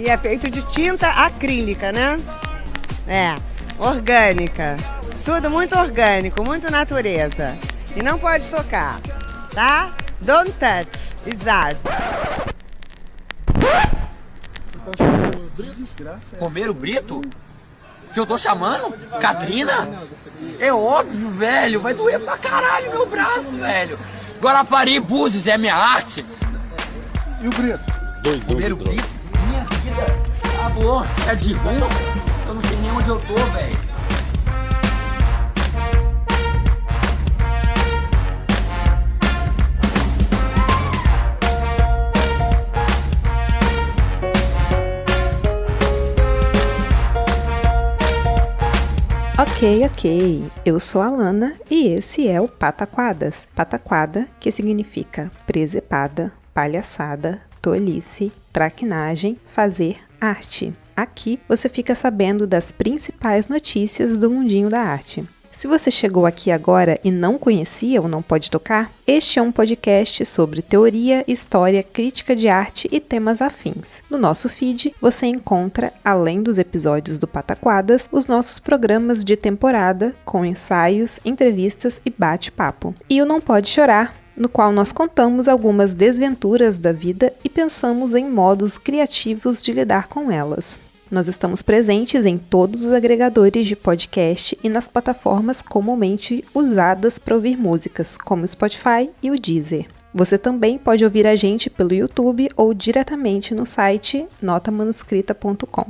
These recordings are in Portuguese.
E é feito de tinta acrílica, né? É, orgânica. Tudo muito orgânico, muito natureza. E não pode tocar, tá? Don't touch, it's art. Você tá chamando o Brito? Romero Brito? Se eu tô chamando? Catrina? É óbvio, velho. Vai doer pra caralho meu braço, velho. Guarapari Búzios é minha arte. E o Brito? Romero Brito? Minha vida. Tá bom. É de rua? Eu não sei nem onde eu tô, velho. Ok, eu sou a Lana e esse é o Pataquadas. Pataquada, que significa presepada, palhaçada, tolice, traquinagem, fazer arte. Aqui você fica sabendo das principais notícias do mundinho da arte. Se você chegou aqui agora e não conhecia o Não Pode Tocar, este é um podcast sobre teoria, história, crítica de arte e temas afins. No nosso feed, você encontra, além dos episódios do Pataquadas, os nossos programas de temporada, com ensaios, entrevistas e bate-papo. E o Não Pode Chorar, no qual nós contamos algumas desventuras da vida e pensamos em modos criativos de lidar com elas. Nós estamos presentes em todos os agregadores de podcast e nas plataformas comumente usadas para ouvir músicas, como o Spotify e o Deezer. Você também pode ouvir a gente pelo YouTube ou diretamente no site notamanuscrita.com.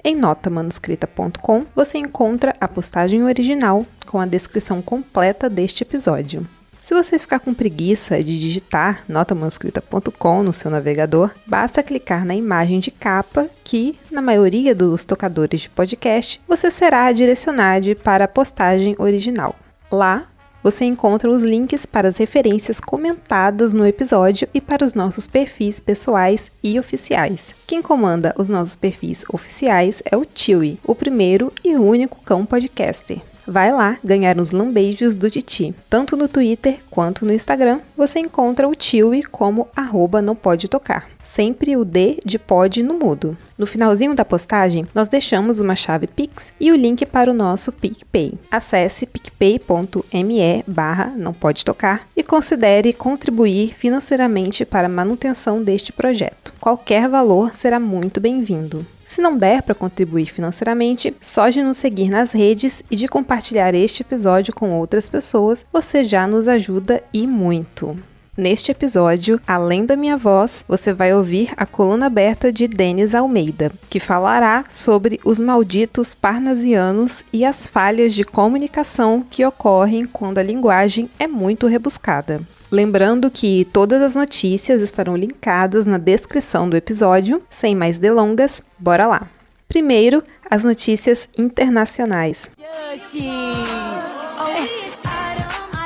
Em notamanuscrita.com você encontra a postagem original com a descrição completa deste episódio. Se você ficar com preguiça de digitar notamanuscrita.com no seu navegador, basta clicar na imagem de capa que, na maioria dos tocadores de podcast, você será direcionado para a postagem original. Lá, você encontra os links para as referências comentadas no episódio e para os nossos perfis pessoais e oficiais. Quem comanda os nossos perfis oficiais é o Chewie, o primeiro e único cão podcaster. Vai lá ganhar uns lambeijos do Titi. Tanto no Twitter quanto no Instagram, você encontra o Chewie como @nãopodetocar. Sempre o D de pod no mudo. No finalzinho da postagem, nós deixamos uma chave Pix e o link para o nosso PicPay. Acesse picpay.me/nãopodetocar e considere contribuir financeiramente para a manutenção deste projeto. Qualquer valor será muito bem-vindo. Se não der para contribuir financeiramente, só de nos seguir nas redes e de compartilhar este episódio com outras pessoas, você já nos ajuda e muito. Neste episódio, além da minha voz, você vai ouvir a coluna aberta de Denis Almeida, que falará sobre os malditos parnasianos e as falhas de comunicação que ocorrem quando a linguagem é muito rebuscada. Lembrando que todas as notícias estarão linkadas na descrição do episódio. Sem mais delongas, bora lá! Primeiro, as notícias internacionais. Justin!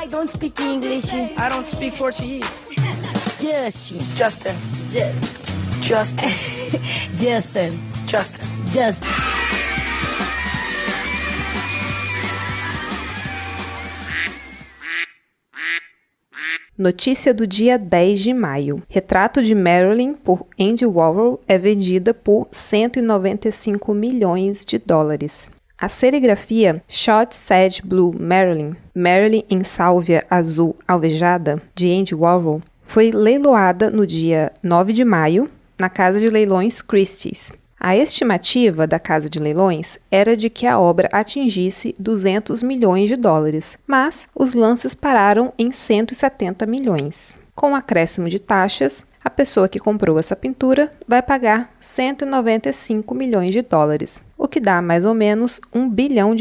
I don't speak English. I don't speak Portuguese. Justin. Justin. Justin. Justin. Justin. Justin. Notícia do dia 10 de maio. Retrato de Marilyn por Andy Warhol é vendida por 195 milhões de dólares. A serigrafia Shot Sage Blue Marilyn, Marilyn em sálvia azul alvejada, de Andy Warhol, foi leiloada no dia 9 de maio na Casa de Leilões Christie's. A estimativa da Casa de Leilões era de que a obra atingisse 200 milhões de dólares, mas os lances pararam em 170 milhões. Com o acréscimo de taxas, a pessoa que comprou essa pintura vai pagar 195 milhões de dólares, o que dá mais ou menos R$1 bilhão.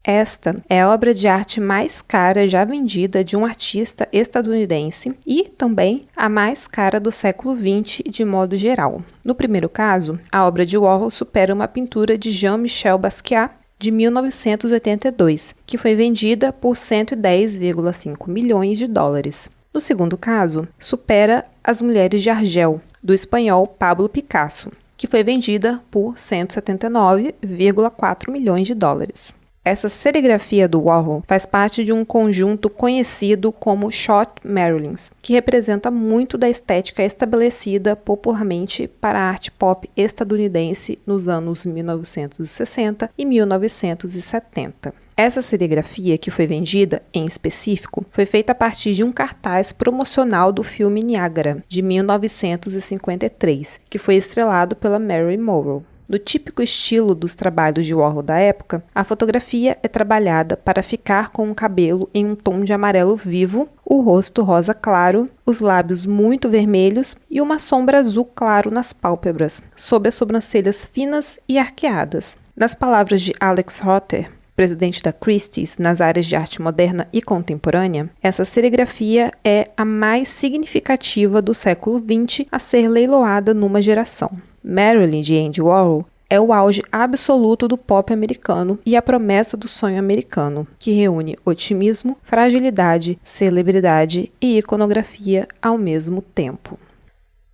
Esta é a obra de arte mais cara já vendida de um artista estadunidense e também a mais cara do século XX de modo geral. No primeiro caso, a obra de Warhol supera uma pintura de Jean-Michel Basquiat de 1982, que foi vendida por 110,5 milhões de dólares. No segundo caso, supera As Mulheres de Argel, do espanhol Pablo Picasso, que foi vendida por 179,4 milhões de dólares. Essa serigrafia do Warhol faz parte de um conjunto conhecido como Short Marilyn's, que representa muito da estética estabelecida popularmente para a arte pop estadunidense nos anos 1960 e 1970. Essa serigrafia, que foi vendida, em específico, foi feita a partir de um cartaz promocional do filme Niagara, de 1953, que foi estrelado pela Marilyn Monroe. No típico estilo dos trabalhos de Warhol da época, a fotografia é trabalhada para ficar com o cabelo em um tom de amarelo vivo, o rosto rosa claro, os lábios muito vermelhos e uma sombra azul claro nas pálpebras, sob as sobrancelhas finas e arqueadas. Nas palavras de Alex Rotter, presidente da Christie's nas áreas de arte moderna e contemporânea, essa serigrafia é a mais significativa do século XX a ser leiloada numa geração. Marilyn de Andy Warhol é o auge absoluto do pop americano e a promessa do sonho americano, que reúne otimismo, fragilidade, celebridade e iconografia ao mesmo tempo.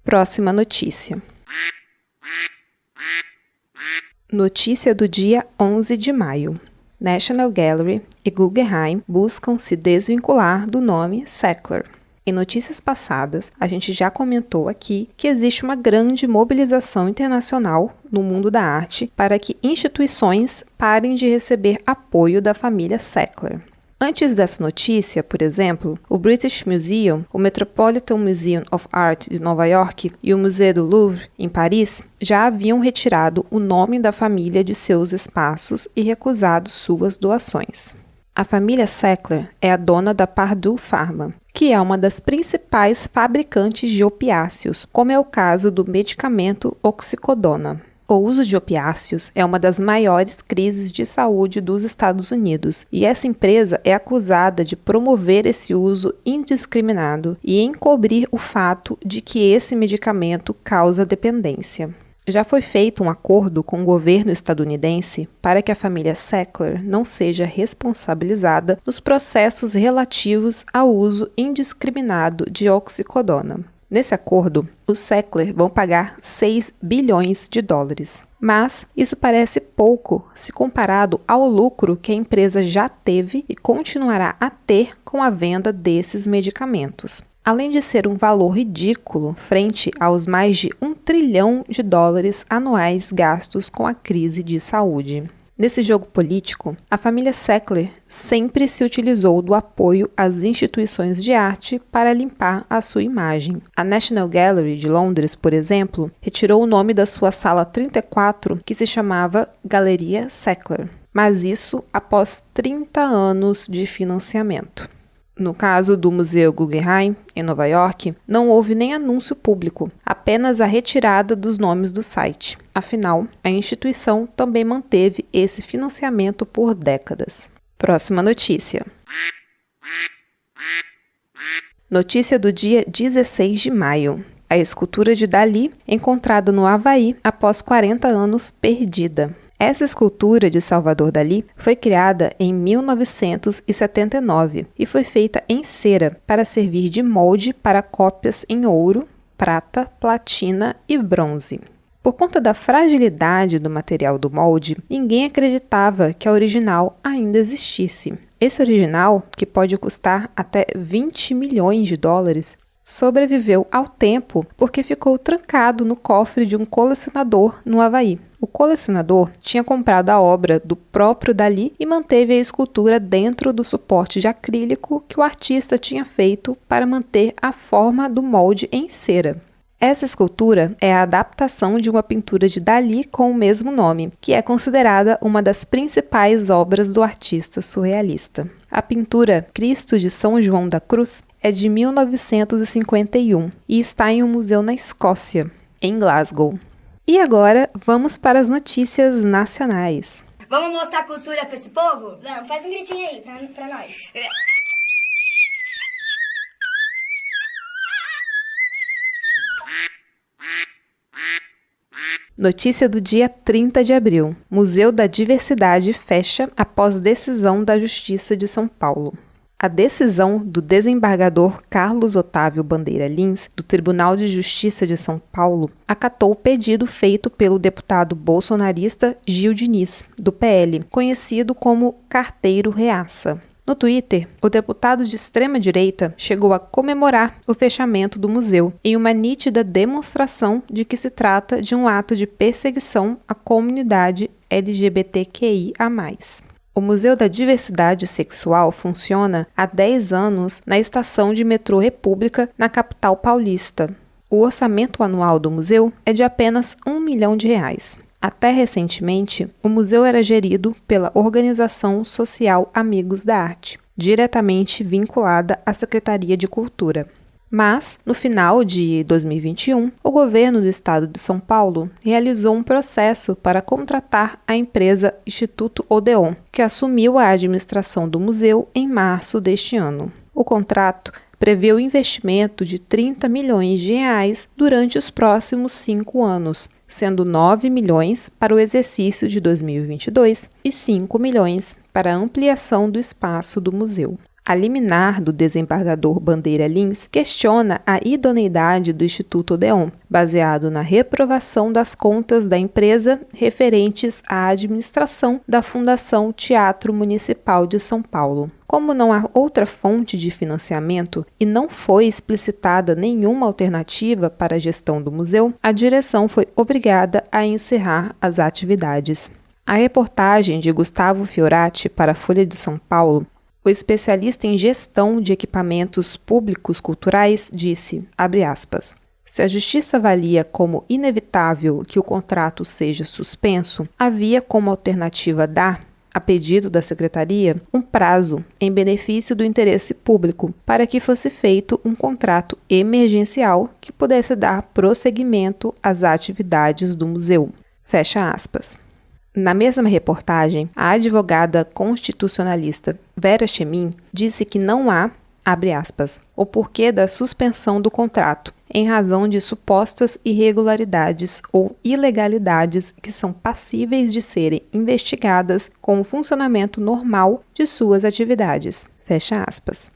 Próxima notícia. Notícia do dia 11 de maio. National Gallery e Guggenheim buscam se desvincular do nome Sackler. Em notícias passadas, a gente já comentou aqui que existe uma grande mobilização internacional no mundo da arte para que instituições parem de receber apoio da família Sackler. Antes dessa notícia, por exemplo, o British Museum, o Metropolitan Museum of Art de Nova York e o Museu do Louvre, em Paris, já haviam retirado o nome da família de seus espaços e recusado suas doações. A família Sackler é a dona da Purdue Pharma, que é uma das principais fabricantes de opiáceos, como é o caso do medicamento oxicodona. O uso de opiáceos é uma das maiores crises de saúde dos Estados Unidos, e essa empresa é acusada de promover esse uso indiscriminado e encobrir o fato de que esse medicamento causa dependência. Já foi feito um acordo com o governo estadunidense para que a família Sackler não seja responsabilizada nos processos relativos ao uso indiscriminado de oxicodona. Nesse acordo, os Sackler vão pagar 6 bilhões de dólares. Mas isso parece pouco se comparado ao lucro que a empresa já teve e continuará a ter com a venda desses medicamentos. Além de ser um valor ridículo frente aos mais de 1 trilhão de dólares anuais gastos com a crise de saúde. Nesse jogo político, a família Sackler sempre se utilizou do apoio às instituições de arte para limpar a sua imagem. A National Gallery de Londres, por exemplo, retirou o nome da sua sala 34, que se chamava Galeria Sackler, mas isso após 30 anos de financiamento. No caso do Museu Guggenheim, em Nova York, não houve nem anúncio público, apenas a retirada dos nomes do site. Afinal, a instituição também manteve esse financiamento por décadas. Próxima notícia. Notícia do dia 16 de maio. A escultura de Dalí, encontrada no Havaí após 40 anos perdida. Essa escultura de Salvador Dalí foi criada em 1979 e foi feita em cera para servir de molde para cópias em ouro, prata, platina e bronze. Por conta da fragilidade do material do molde, ninguém acreditava que a original ainda existisse. Esse original, que pode custar até 20 milhões de dólares, sobreviveu ao tempo porque ficou trancado no cofre de um colecionador no Havaí. O colecionador tinha comprado a obra do próprio Dalí e manteve a escultura dentro do suporte de acrílico que o artista tinha feito para manter a forma do molde em cera. Essa escultura é a adaptação de uma pintura de Dalí com o mesmo nome, que é considerada uma das principais obras do artista surrealista. A pintura Cristo de São João da Cruz é de 1951 e está em um museu na Escócia, em Glasgow. E agora, vamos para as notícias nacionais. Vamos mostrar cultura pra esse povo? Vamos, faz um gritinho aí pra nós. Notícia do dia 30 de abril. Museu da Diversidade fecha após decisão da Justiça de São Paulo. A decisão do desembargador Carlos Otávio Bandeira Lins, do Tribunal de Justiça de São Paulo, acatou o pedido feito pelo deputado bolsonarista Gil Diniz, do PL, conhecido como Carteiro Reaça. No Twitter, o deputado de extrema-direita chegou a comemorar o fechamento do museu, em uma nítida demonstração de que se trata de um ato de perseguição à comunidade LGBTQIA+. O Museu da Diversidade Sexual funciona há 10 anos na estação de metrô República, na capital paulista. O orçamento anual do museu é de apenas R$ 1 milhão. Até recentemente, o museu era gerido pela Organização Social Amigos da Arte, diretamente vinculada à Secretaria de Cultura. Mas, no final de 2021, o governo do estado de São Paulo realizou um processo para contratar a empresa Instituto Odeon, que assumiu a administração do museu em março deste ano. O contrato prevê o investimento de R$ 30 milhões durante os próximos 5 anos, sendo 9 milhões para o exercício de 2022 e 5 milhões para a ampliação do espaço do museu. A liminar do desembargador Bandeira Lins questiona a idoneidade do Instituto Odeon, baseado na reprovação das contas da empresa referentes à administração da Fundação Teatro Municipal de São Paulo. Como não há outra fonte de financiamento e não foi explicitada nenhuma alternativa para a gestão do museu, a direção foi obrigada a encerrar as atividades. A reportagem de Gustavo Fiorati para a Folha de São Paulo, o especialista em gestão de equipamentos públicos culturais disse, abre aspas, se a justiça avalia como inevitável que o contrato seja suspenso, havia como alternativa dar, a pedido da Secretaria, um prazo em benefício do interesse público para que fosse feito um contrato emergencial que pudesse dar prosseguimento às atividades do museu. Fecha aspas. Na mesma reportagem, a advogada constitucionalista Vera Chemin disse que não há, abre aspas, o porquê da suspensão do contrato, em razão de supostas irregularidades ou ilegalidades que são passíveis de serem investigadas com o funcionamento normal de suas atividades. Fecha aspas.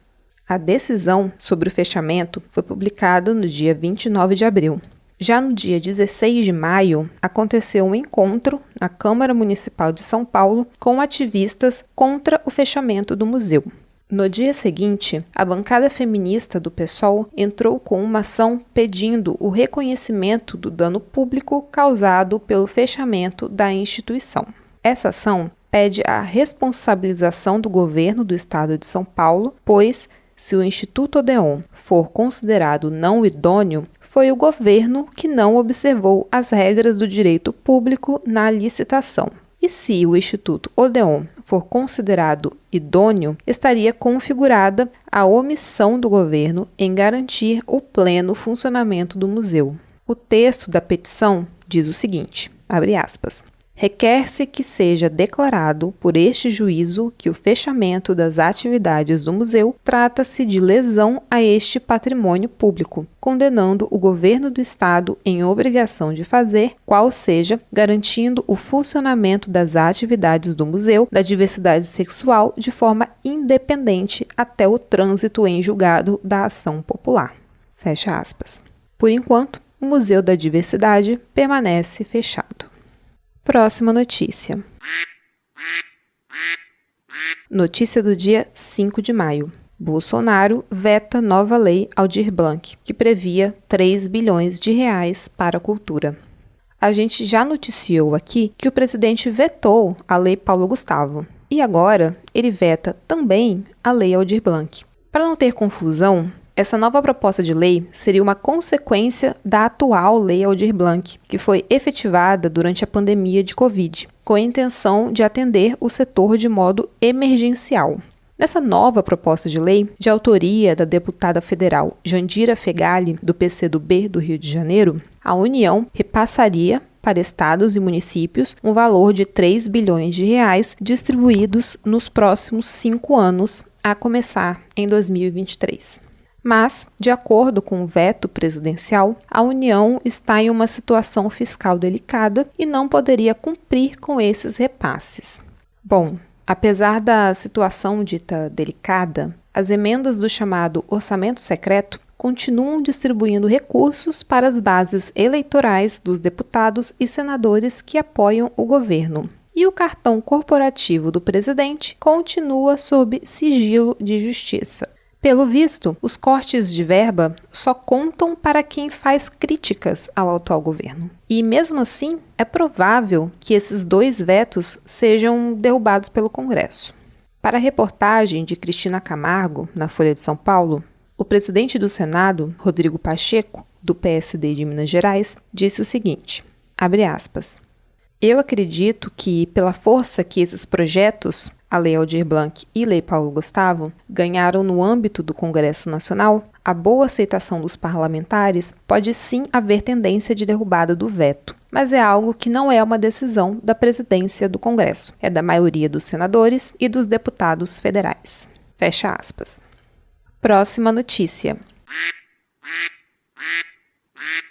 A decisão sobre o fechamento foi publicada no dia 29 de abril. Já no dia 16 de maio, aconteceu um encontro na Câmara Municipal de São Paulo com ativistas contra o fechamento do museu. No dia seguinte, a bancada feminista do PSOL entrou com uma ação pedindo o reconhecimento do dano público causado pelo fechamento da instituição. Essa ação pede a responsabilização do governo do estado de São Paulo, pois, se o Instituto Odeon for considerado não idôneo, foi o governo que não observou as regras do direito público na licitação. E se o Instituto Odeon for considerado idôneo, estaria configurada a omissão do governo em garantir o pleno funcionamento do museu. O texto da petição diz o seguinte, abre aspas, requer-se que seja declarado por este juízo que o fechamento das atividades do museu trata-se de lesão a este patrimônio público, condenando o governo do estado em obrigação de fazer, qual seja, garantindo o funcionamento das atividades do museu da diversidade sexual de forma independente até o trânsito em julgado da ação popular. Fecha aspas. Por enquanto, o Museu da Diversidade permanece fechado. Próxima notícia. Notícia do dia 5 de maio. Bolsonaro veta nova lei Aldir Blanc, que previa 3 bilhões de reais para a cultura. A gente já noticiou aqui que o presidente vetou a lei Paulo Gustavo. E agora ele veta também a lei Aldir Blanc. Para não ter confusão, essa nova proposta de lei seria uma consequência da atual Lei Aldir Blanc, que foi efetivada durante a pandemia de Covid, com a intenção de atender o setor de modo emergencial. Nessa nova proposta de lei, de autoria da deputada federal Jandira Fegali, do PCdoB do Rio de Janeiro, a União repassaria para estados e municípios um valor de 3 bilhões de reais distribuídos nos próximos 5 anos, a começar em 2023. Mas, de acordo com o veto presidencial, a União está em uma situação fiscal delicada e não poderia cumprir com esses repasses. Bom, Apesar da situação dita delicada, as emendas do chamado orçamento secreto continuam distribuindo recursos para as bases eleitorais dos deputados e senadores que apoiam o governo. E o cartão corporativo do presidente continua sob sigilo de justiça. Pelo visto, os cortes de verba só contam para quem faz críticas ao atual governo. E mesmo assim, é provável que esses 2 vetos sejam derrubados pelo Congresso. Para a reportagem de Cristina Camargo, na Folha de São Paulo, o presidente do Senado, Rodrigo Pacheco, do PSD de Minas Gerais, disse o seguinte, abre aspas, eu acredito que, pela força que esses projetos, a Lei Aldir Blanc e Lei Paulo Gustavo, ganharam no âmbito do Congresso Nacional, a boa aceitação dos parlamentares pode sim haver tendência de derrubada do veto, mas é algo que não é uma decisão da presidência do Congresso, é da maioria dos senadores e dos deputados federais. Fecha aspas. Próxima notícia.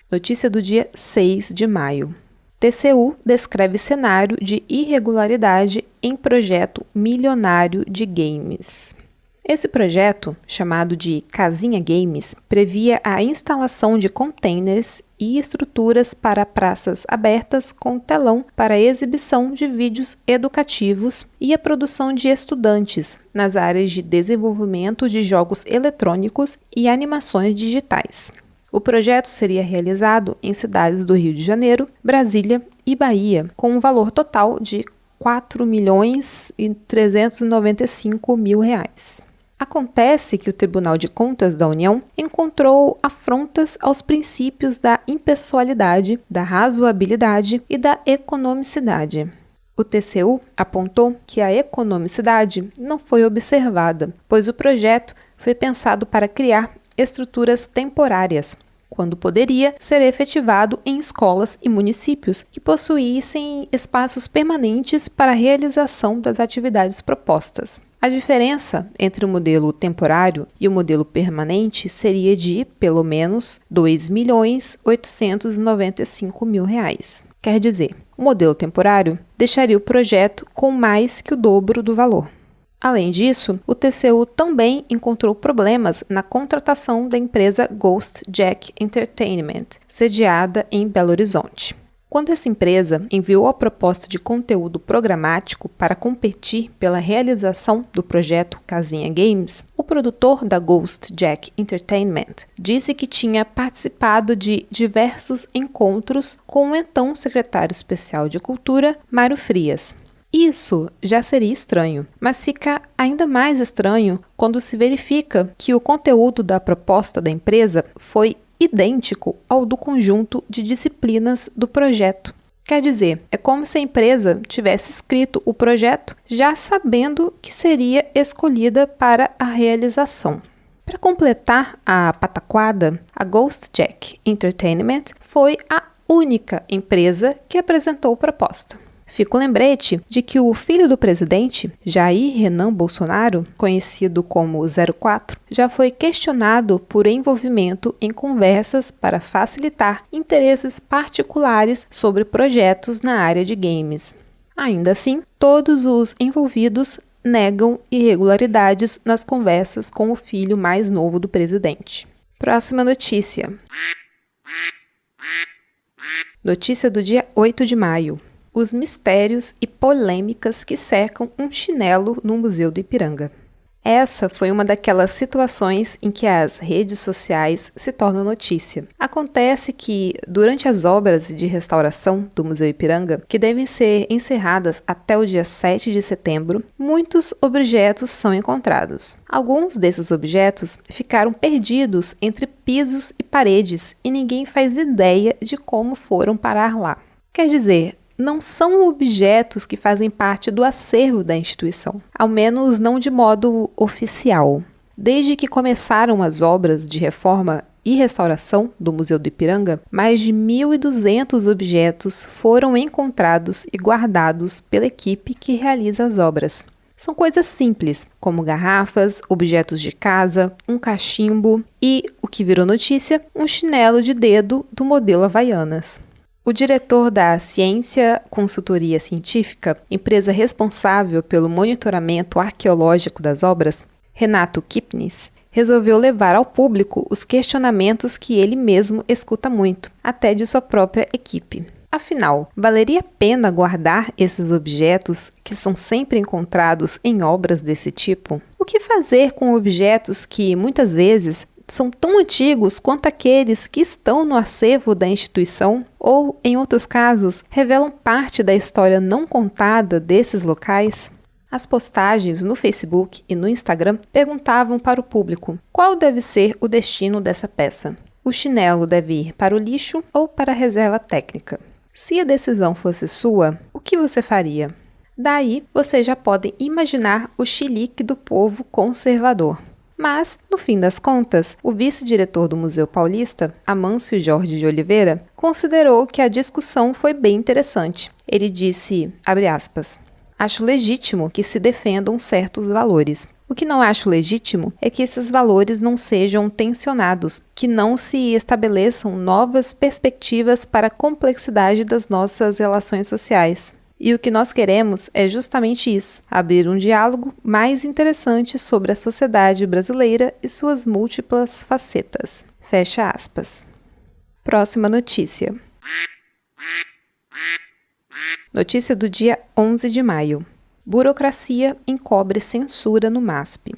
Notícia do dia 6 de maio. TCU descreve cenário de irregularidade em projeto milionário de games. Esse projeto, chamado de Casinha Games, previa a instalação de containers e estruturas para praças abertas com telão para exibição de vídeos educativos e a produção de estudantes nas áreas de desenvolvimento de jogos eletrônicos e animações digitais. O projeto seria realizado em cidades do Rio de Janeiro, Brasília e Bahia, com um valor total de R$ 4.395.000. Acontece que o Tribunal de Contas da União encontrou afrontas aos princípios da impessoalidade, da razoabilidade e da economicidade. O TCU apontou que a economicidade não foi observada, pois o projeto foi pensado para criar estruturas temporárias, quando poderia ser efetivado em escolas e municípios que possuíssem espaços permanentes para a realização das atividades propostas. A diferença entre o modelo temporário e o modelo permanente seria de, pelo menos, R$ 2.895.000. Quer dizer, o modelo temporário deixaria o projeto com mais que o dobro do valor. Além disso, o TCU também encontrou problemas na contratação da empresa Ghost Jack Entertainment, sediada em Belo Horizonte. Quando essa empresa enviou a proposta de conteúdo programático para competir pela realização do projeto Casinha Games, o produtor da Ghost Jack Entertainment disse que tinha participado de diversos encontros com o então secretário especial de Cultura, Mário Frias. Isso já seria estranho, mas fica ainda mais estranho quando se verifica que o conteúdo da proposta da empresa foi idêntico ao do conjunto de disciplinas do projeto. Quer dizer, é como se a empresa tivesse escrito o projeto já sabendo que seria escolhida para a realização. Para completar a pataquada, a Ghost Jack Entertainment foi a única empresa que apresentou proposta. Fica o lembrete de que o filho do presidente, Jair Renan Bolsonaro, conhecido como 04, já foi questionado por envolvimento em conversas para facilitar interesses particulares sobre projetos na área de games. Ainda assim, todos os envolvidos negam irregularidades nas conversas com o filho mais novo do presidente. Próxima notícia. Notícia do dia 8 de maio. Os mistérios e polêmicas que cercam um chinelo no Museu do Ipiranga. Essa foi uma daquelas situações em que as redes sociais se tornam notícia. Acontece que, durante as obras de restauração do Museu Ipiranga, que devem ser encerradas até o dia 7 de setembro, muitos objetos são encontrados. Alguns desses objetos ficaram perdidos entre pisos e paredes e ninguém faz ideia de como foram parar lá. Quer dizer, não são objetos que fazem parte do acervo da instituição, ao menos não de modo oficial. Desde que começaram as obras de reforma e restauração do Museu do Ipiranga, mais de 1.200 objetos foram encontrados e guardados pela equipe que realiza as obras. São coisas simples, como garrafas, objetos de casa, um cachimbo e, o que virou notícia, um chinelo de dedo do modelo Havaianas. O diretor da Ciência Consultoria Científica, empresa responsável pelo monitoramento arqueológico das obras, Renato Kipnis, resolveu levar ao público os questionamentos que ele mesmo escuta muito, até de sua própria equipe. Afinal, valeria a pena guardar esses objetos que são sempre encontrados em obras desse tipo? O que fazer com objetos que, muitas vezes, são tão antigos quanto aqueles que estão no acervo da instituição ou, em outros casos, revelam parte da história não contada desses locais? As postagens no Facebook e no Instagram perguntavam para o público qual deve ser o destino dessa peça. O chinelo deve ir para o lixo ou para a reserva técnica? Se a decisão fosse sua, o que você faria? Daí, vocês já podem imaginar o chilique do povo conservador. Mas, no fim das contas, o vice-diretor do Museu Paulista, Amâncio Jorge de Oliveira, considerou que a discussão foi bem interessante. Ele disse, abre aspas, acho legítimo que se defendam certos valores. O que não acho legítimo é que esses valores não sejam tensionados, que não se estabeleçam novas perspectivas para a complexidade das nossas relações sociais. E o que nós queremos é justamente isso, abrir um diálogo mais interessante sobre a sociedade brasileira e suas múltiplas facetas. Fecha aspas. Próxima notícia. Notícia do dia 11 de maio. Burocracia encobre censura no MASP.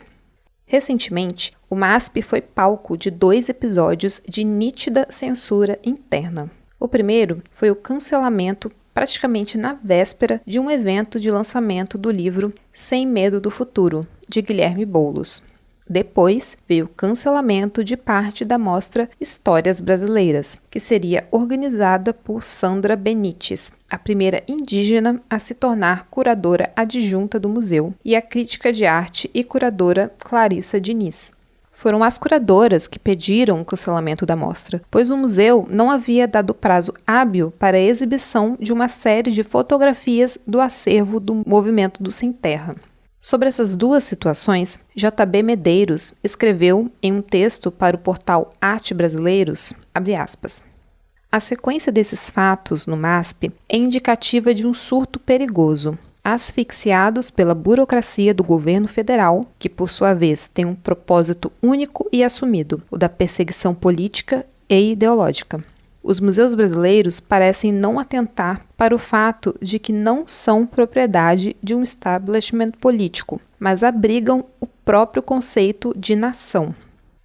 Recentemente, o MASP foi palco de 2 episódios de nítida censura interna. O primeiro foi o cancelamento praticamente na véspera de um evento de lançamento do livro Sem Medo do Futuro, de Guilherme Boulos. Depois veio o cancelamento de parte da mostra Histórias Brasileiras, que seria organizada por Sandra Benites, a primeira indígena a se tornar curadora adjunta do museu, e a crítica de arte e curadora Clarissa Diniz. Foram as curadoras que pediram o cancelamento da mostra, pois o museu não havia dado prazo hábil para a exibição de uma série de fotografias do acervo do Movimento do Sem Terra. Sobre essas duas situações, J.B. Medeiros escreveu em um texto para o portal Arte Brasileiros, abre aspas, a sequência desses fatos no MASP é indicativa de um surto perigoso, asfixiados pela burocracia do governo federal, que por sua vez tem um propósito único e assumido, o da perseguição política e ideológica. Os museus brasileiros parecem não atentar para o fato de que não são propriedade de um establishment político, mas abrigam o próprio conceito de nação.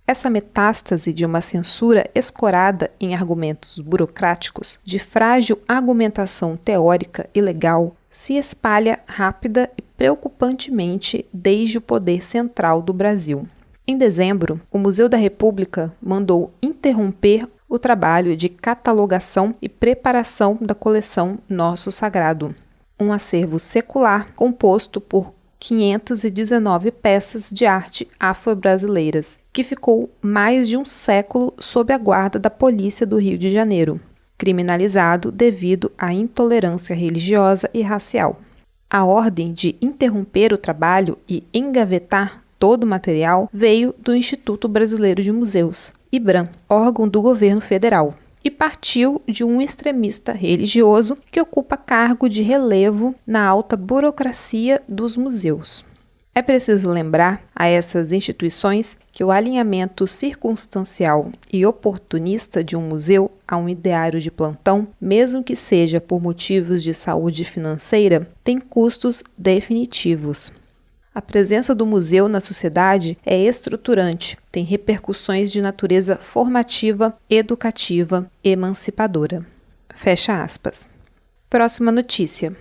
Essa metástase de uma censura escorada em argumentos burocráticos, de frágil argumentação teórica e legal, se espalha rápida e preocupantemente desde o poder central do Brasil. Em dezembro, o Museu da República mandou interromper o trabalho de catalogação e preparação da coleção Nosso Sagrado, um acervo secular composto por 519 peças de arte afro-brasileiras, que ficou mais de um século sob a guarda da polícia do Rio de Janeiro, criminalizado devido à intolerância religiosa e racial. A ordem de interromper o trabalho e engavetar todo o material veio do Instituto Brasileiro de Museus, IBRAM, órgão do governo federal, e partiu de um extremista religioso que ocupa cargo de relevo na alta burocracia dos museus. É preciso lembrar a essas instituições que o alinhamento circunstancial e oportunista de um museu a um ideário de plantão, mesmo que seja por motivos de saúde financeira, tem custos definitivos. A presença do museu na sociedade é estruturante, tem repercussões de natureza formativa, educativa, emancipadora. Fecha aspas. Próxima notícia.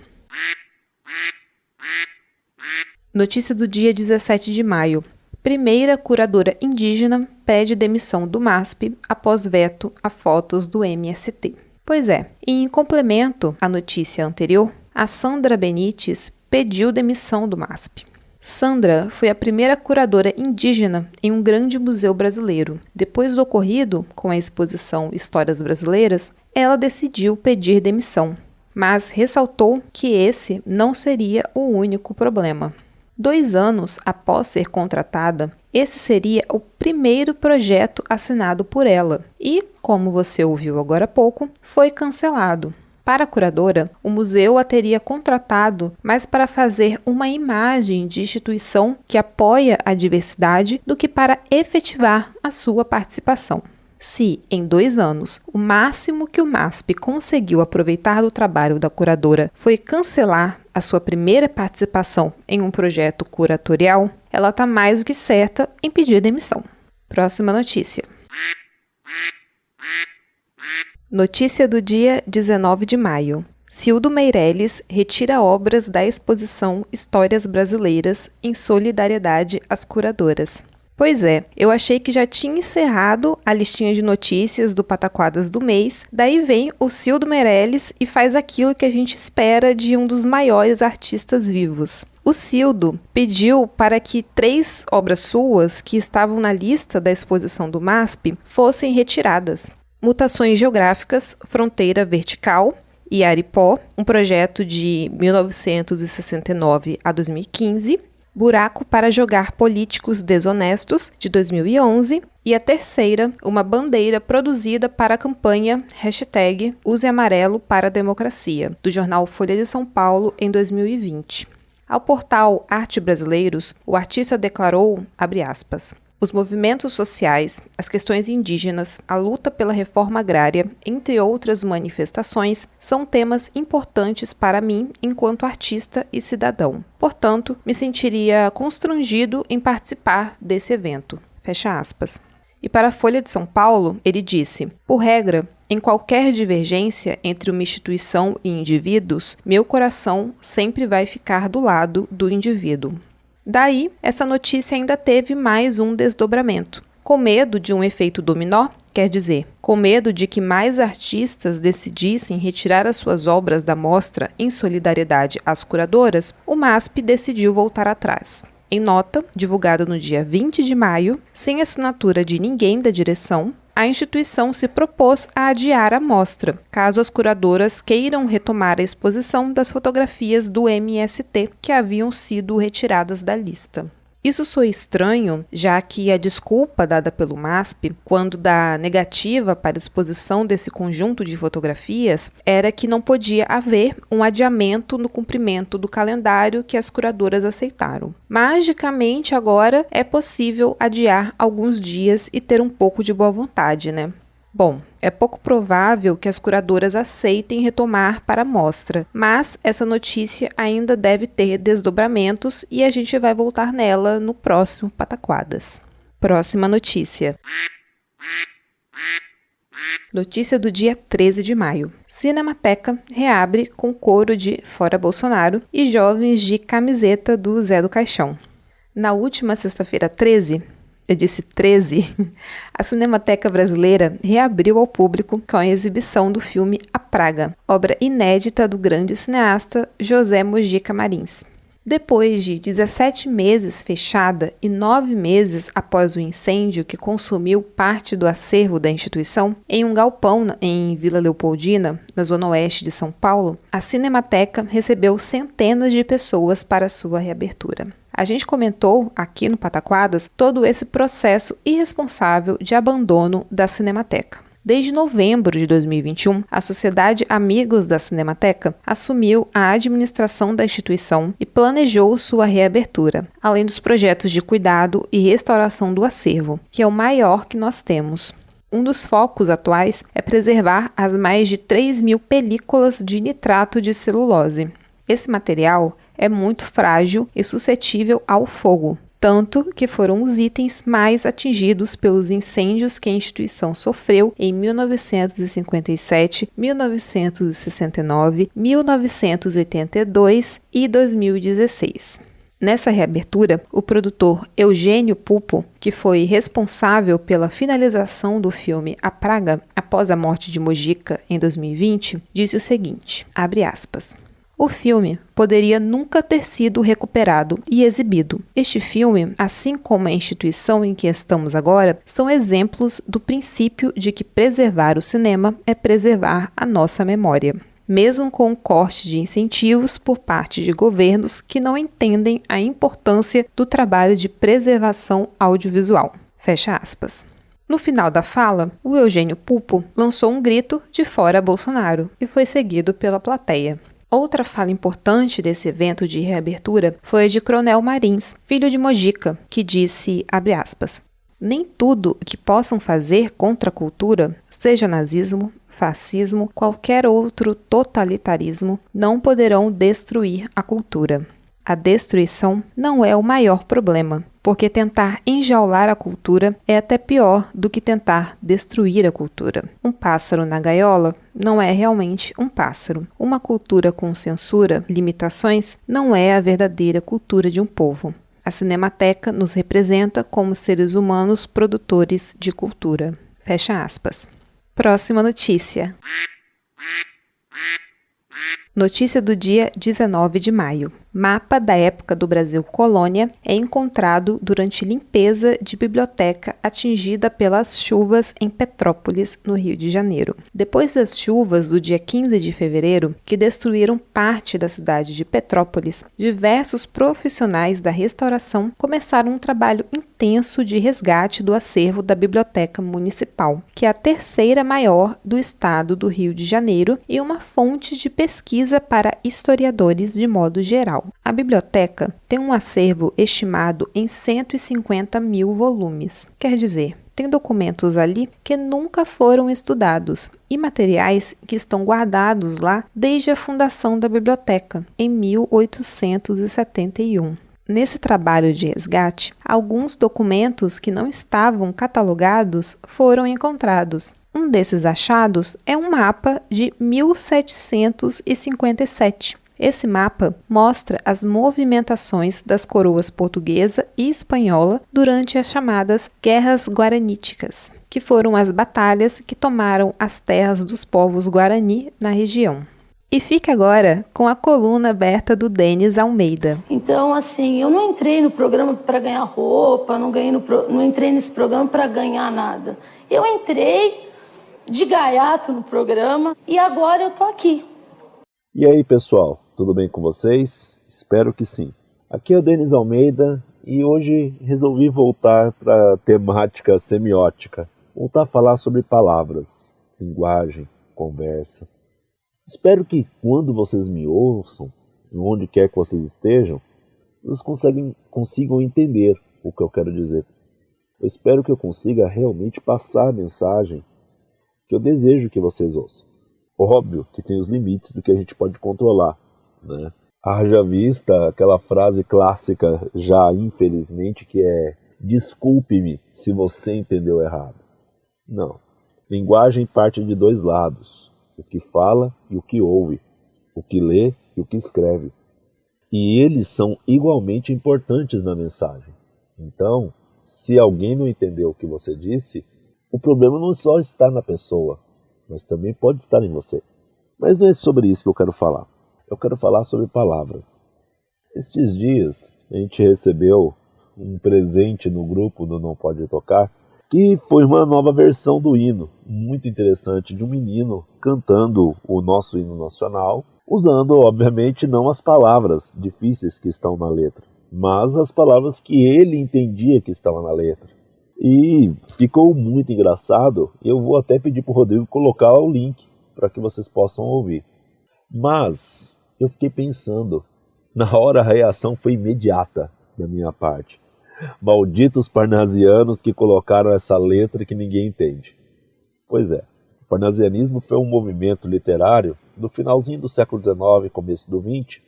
Notícia do dia 17 de maio. Primeira curadora indígena pede demissão do MASP após veto a fotos do MST. Pois é, em complemento à notícia anterior, a Sandra Benites pediu demissão do MASP. Sandra foi a primeira curadora indígena em um grande museu brasileiro. Depois do ocorrido com a exposição Histórias Brasileiras, ela decidiu pedir demissão, mas ressaltou que esse não seria o único problema. 2 anos após ser contratada, esse seria o primeiro projeto assinado por ela e, como você ouviu agora há pouco, foi cancelado. Para a curadora, o museu a teria contratado mais para fazer uma imagem de instituição que apoia a diversidade do que para efetivar a sua participação. Se, em 2 anos, o máximo que o MASP conseguiu aproveitar do trabalho da curadora foi cancelar a sua primeira participação em um projeto curatorial, ela está mais do que certa em pedir demissão. Próxima notícia. Notícia do dia 19 de maio. Cildo Meirelles retira obras da exposição Histórias Brasileiras em solidariedade às curadoras. Pois é, eu achei que já tinha encerrado a listinha de notícias do Pataquadas do mês, daí vem o Cildo Meirelles e faz aquilo que a gente espera de um dos maiores artistas vivos. O Cildo pediu para que 3 obras suas que estavam na lista da exposição do MASP fossem retiradas. Mutações Geográficas, Fronteira Vertical e Aripó, um projeto de 1969 a 2015, Buraco para Jogar Políticos Desonestos, de 2011, e a terceira, uma bandeira produzida para a campanha #Use Amarelo para a Democracia, do jornal Folha de São Paulo, em 2020. Ao portal Arte Brasileiros, o artista declarou, abre aspas, os movimentos sociais, as questões indígenas, a luta pela reforma agrária, entre outras manifestações, são temas importantes para mim enquanto artista e cidadão. Portanto, me sentiria constrangido em participar desse evento. Fecha aspas. E para a Folha de São Paulo, ele disse, por regra, em qualquer divergência entre uma instituição e indivíduos, meu coração sempre vai ficar do lado do indivíduo. Daí, essa notícia ainda teve mais um desdobramento. Com medo de um efeito dominó, quer dizer, com medo de que mais artistas decidissem retirar as suas obras da mostra em solidariedade às curadoras, o MASP decidiu voltar atrás. Em nota, divulgada no dia 20 de maio, sem assinatura de ninguém da direção, a instituição se propôs a adiar a mostra, caso as curadoras queiram retomar a exposição das fotografias do MST que haviam sido retiradas da lista. Isso soa estranho, já que a desculpa dada pelo MASP, quando da negativa para a exposição desse conjunto de fotografias, era que não podia haver um adiamento no cumprimento do calendário que as curadoras aceitaram. Magicamente, agora é possível adiar alguns dias e ter um pouco de boa vontade, né? Bom, é pouco provável que as curadoras aceitem retomar para a mostra, mas essa notícia ainda deve ter desdobramentos e a gente vai voltar nela no próximo Pataquadas. Próxima notícia. Notícia do dia 13 de maio. Cinemateca reabre com coro de Fora Bolsonaro e jovens de camiseta do Zé do Caixão. Na última sexta-feira 13, eu disse 13, a Cinemateca Brasileira reabriu ao público com a exibição do filme A Praga, obra inédita do grande cineasta José Mojica Marins. Depois de 17 meses fechada e 9 meses após o incêndio que consumiu parte do acervo da instituição, em um galpão em Vila Leopoldina, na zona oeste de São Paulo, a Cinemateca recebeu centenas de pessoas para sua reabertura. A gente comentou aqui no Pataquadas todo esse processo irresponsável de abandono da Cinemateca. Desde novembro de 2021, a Sociedade Amigos da Cinemateca assumiu a administração da instituição e planejou sua reabertura, além dos projetos de cuidado e restauração do acervo, que é o maior que nós temos. Um dos focos atuais é preservar as mais de 3.000 películas de nitrato de celulose. Esse material é muito frágil e suscetível ao fogo, tanto que foram os itens mais atingidos pelos incêndios que a instituição sofreu em 1957, 1969, 1982 e 2016. Nessa reabertura, o produtor Eugênio Pupo, que foi responsável pela finalização do filme A Praga após a morte de Mojica em 2020, disse o seguinte, abre aspas, o filme poderia nunca ter sido recuperado e exibido. Este filme, assim como a instituição em que estamos agora, são exemplos do princípio de que preservar o cinema é preservar a nossa memória. mesmo com o corte de incentivos por parte de governos que não entendem a importância do trabalho de preservação audiovisual. Fecha aspas. No final da fala, o Eugênio Pupo lançou um grito de fora Bolsonaro e foi seguido pela plateia. Outra fala importante desse evento de reabertura foi a de Coronel Marins, filho de Mojica, que disse, abre aspas, nem tudo que possam fazer contra a cultura, seja nazismo, fascismo, qualquer outro totalitarismo, não poderão destruir a cultura. A destruição não é o maior problema, porque tentar enjaular a cultura é até pior do que tentar destruir a cultura. Um pássaro na gaiola não é realmente um pássaro. Uma cultura com censura, limitações, não é a verdadeira cultura de um povo. A Cinemateca nos representa como seres humanos produtores de cultura. Fecha aspas. Próxima notícia. Notícia do dia 19 de maio. Mapa da época do Brasil Colônia é encontrado durante limpeza de biblioteca atingida pelas chuvas em Petrópolis, no Rio de Janeiro. Depois das chuvas do dia 15 de fevereiro, que destruíram parte da cidade de Petrópolis, diversos profissionais da restauração começaram um trabalho intenso de resgate do acervo da Biblioteca Municipal, que é a terceira maior do estado do Rio de Janeiro e uma fonte de pesquisa para historiadores de modo geral. A biblioteca tem um acervo estimado em 150 mil volumes, quer dizer, tem documentos ali que nunca foram estudados e materiais que estão guardados lá desde a fundação da biblioteca, em 1871. Nesse trabalho de resgate, alguns documentos que não estavam catalogados foram encontrados. Um desses achados é um mapa de 1757. Esse mapa mostra as movimentações das coroas portuguesa e espanhola durante as chamadas Guerras Guaraníticas, que foram as batalhas que tomaram as terras dos povos Guarani na região. E fica agora com a coluna aberta do Denis Almeida. Então, assim, eu não entrei no programa para ganhar roupa, não entrei nesse programa para ganhar nada. Eu entrei de gaiato no programa e agora eu tô aqui. E aí, pessoal, tudo bem com vocês? Espero que sim. Aqui é o Denis Almeida e hoje resolvi voltar para a temática semiótica. Voltar a falar sobre palavras, linguagem, conversa. Espero que quando vocês me ouçam, onde quer que vocês estejam, vocês consigam entender o que eu quero dizer. Eu espero que eu consiga realmente passar a mensagem que eu desejo que vocês ouçam. Óbvio que tem os limites do que a gente pode controlar, né? Haja vista aquela frase clássica, já infelizmente, que é desculpe-me se você entendeu errado. Não. Linguagem parte de dois lados, o que fala e o que ouve, o que lê e o que escreve. E eles são igualmente importantes na mensagem. Então, se alguém não entendeu o que você disse, o problema não só está na pessoa, mas também pode estar em você. Mas não é sobre isso que eu quero falar. Eu quero falar sobre palavras. Estes dias a gente recebeu um presente no grupo do Não Pode Tocar, que foi uma nova versão do hino, muito interessante, de um menino cantando o nosso hino nacional, usando, obviamente, não as palavras difíceis que estão na letra, mas as palavras que ele entendia que estavam na letra. E ficou muito engraçado. Eu vou até pedir para o Rodrigo colocar o link para que vocês possam ouvir. Mas eu fiquei pensando, na hora a reação foi imediata da minha parte. Malditos parnasianos que colocaram essa letra que ninguém entende. Pois é, o parnasianismo foi um movimento literário do finalzinho do século XIX, começo do XX,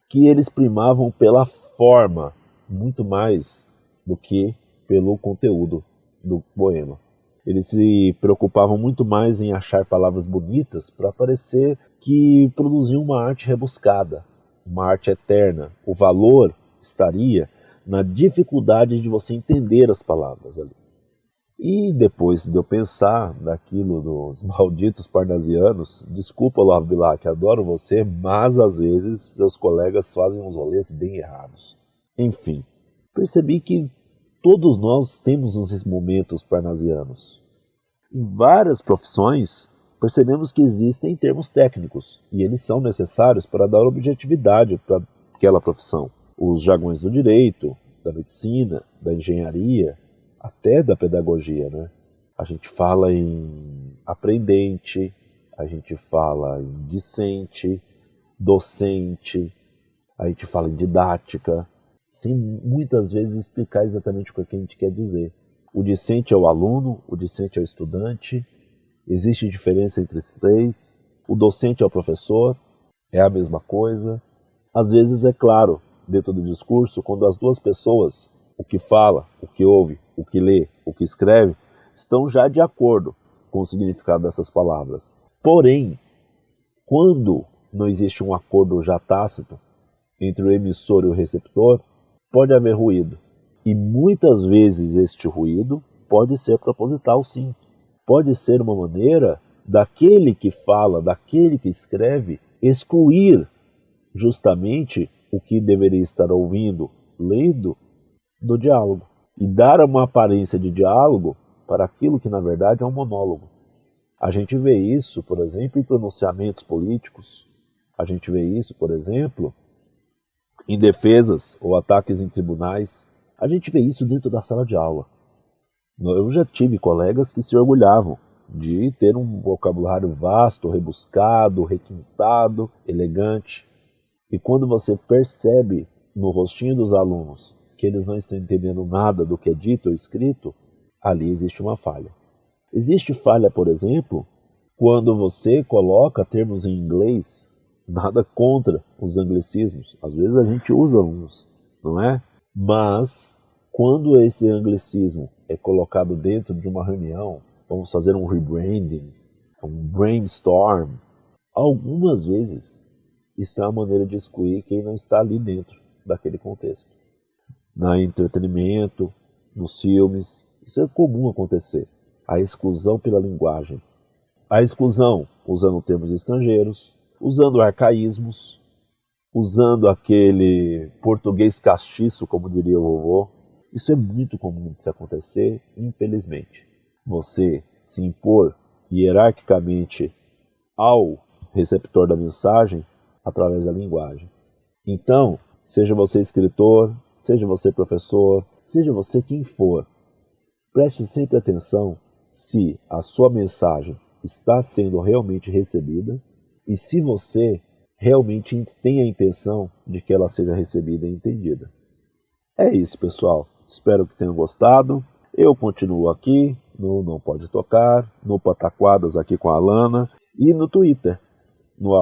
que eles primavam pela forma muito mais do que pelo conteúdo do poema. Eles se preocupavam muito mais em achar palavras bonitas para parecer que produziam uma arte rebuscada, uma arte eterna. O valor estaria na dificuldade de você entender as palavras ali. E depois de eu pensar naquilo dos malditos parnasianos, desculpa, Olavo Bilac, adoro você, mas às vezes seus colegas fazem uns rolês bem errados. Enfim, percebi que todos nós temos uns momentos parnasianos. Em várias profissões, percebemos que existem termos técnicos, e eles são necessários para dar objetividade para aquela profissão. Os jargões do direito, da medicina, da engenharia, até da pedagogia, né? A gente fala em aprendente, a gente fala em discente, docente, a gente fala em didática, sem muitas vezes explicar exatamente o que a gente quer dizer. O discente é o aluno, o discente é o estudante, existe diferença entre os três, o docente é o professor, é a mesma coisa. Às vezes é claro, dentro do discurso, quando as duas pessoas, o que fala, o que ouve, o que lê, o que escreve, estão já de acordo com o significado dessas palavras. Porém, quando não existe um acordo já tácito entre o emissor e o receptor, pode haver ruído. E muitas vezes este ruído pode ser proposital, sim. Pode ser uma maneira daquele que fala, daquele que escreve, excluir justamente o que deveria estar ouvindo, lendo, do diálogo. E dar uma aparência de diálogo para aquilo que na verdade é um monólogo. A gente vê isso, por exemplo, em pronunciamentos políticos. A gente vê isso, por exemplo, em defesas ou ataques em tribunais. A gente vê isso dentro da sala de aula. Eu já tive colegas que se orgulhavam de ter um vocabulário vasto, rebuscado, requintado, elegante. E quando você percebe no rostinho dos alunos que eles não estão entendendo nada do que é dito ou escrito, ali existe uma falha. Existe falha, por exemplo, quando você coloca termos em inglês, nada contra os anglicismos. Às vezes a gente usa uns, não é? Mas quando esse anglicismo é colocado dentro de uma reunião, vamos fazer um rebranding, um brainstorm, algumas vezes isso é uma maneira de excluir quem não está ali dentro daquele contexto. No entretenimento, nos filmes, isso é comum acontecer. A exclusão pela linguagem. A exclusão usando termos estrangeiros, usando arcaísmos, usando aquele português castiço, como diria o vovô. Isso é muito comum de se acontecer, infelizmente. Você se impor hierarquicamente ao receptor da mensagem através da linguagem. Então, seja você escritor, seja você professor, seja você quem for, preste sempre atenção se a sua mensagem está sendo realmente recebida e se você realmente tem a intenção de que ela seja recebida e entendida. É isso, pessoal. Espero que tenham gostado. Eu continuo aqui no Não Pode Tocar, no Pataquadas aqui com a Alana e no Twitter, no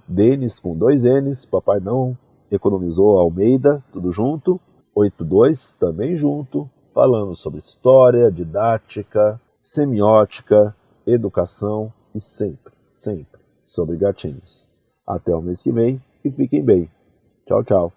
@Denis com 2 N's, Papai Não Economizou Almeida, tudo junto, 82 também junto, falando sobre história, didática, semiótica, educação e sempre sobre gatinhos. Até o mês que vem e fiquem bem. Tchau, tchau.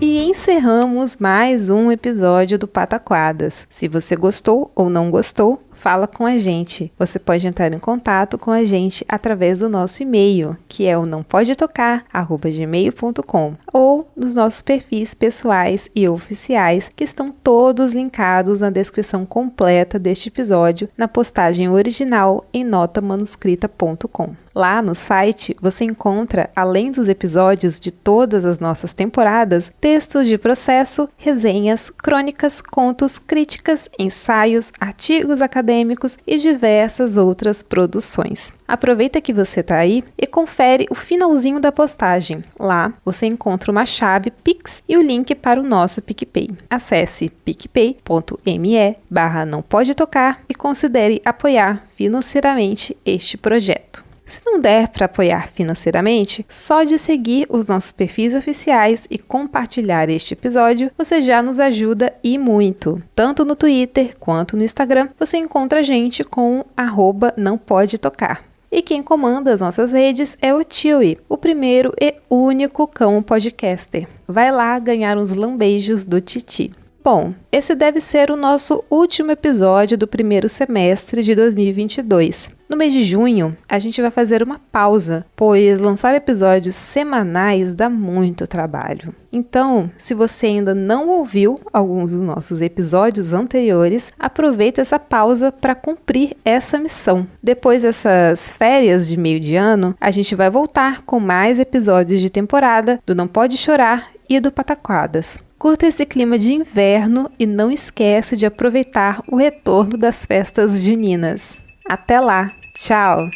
Encerramos mais um episódio do Pataquadas. Se você gostou ou não gostou, fala com a gente. Você pode entrar em contato com a gente através do nosso e-mail, que é o nampodetocar@gmail.com, ou nos nossos perfis pessoais e oficiais, que estão todos linkados na descrição completa deste episódio, na postagem original em notamanuscrita.com. Lá no site você encontra, além dos episódios de todas as nossas temporadas, textos de processo, resenhas, crônicas, contos, críticas, ensaios, artigos acadêmicos e diversas outras produções. Aproveita que você está aí e confere o finalzinho da postagem. Lá você encontra uma chave Pix e o link para o nosso PicPay. Acesse picpay.me/nãopodetocar e considere apoiar financeiramente este projeto. Se não der para apoiar financeiramente, só de seguir os nossos perfis oficiais e compartilhar este episódio, você já nos ajuda e muito. Tanto no Twitter quanto no Instagram, você encontra a gente com @nãopodetocar. E quem comanda as nossas redes é o Chewie, o primeiro e único cão podcaster. Vai lá ganhar uns lambeijos do Titi. Bom, esse deve ser o nosso último episódio do primeiro semestre de 2022. No mês de junho, a gente vai fazer uma pausa, pois lançar episódios semanais dá muito trabalho. Então, se você ainda não ouviu alguns dos nossos episódios anteriores, aproveita essa pausa para cumprir essa missão. Depois dessas férias de meio de ano, a gente vai voltar com mais episódios de temporada do Não Pode Chorar e do Pataquadas. Curta esse clima de inverno e não esquece de aproveitar o retorno das festas juninas. Até lá! Tchau!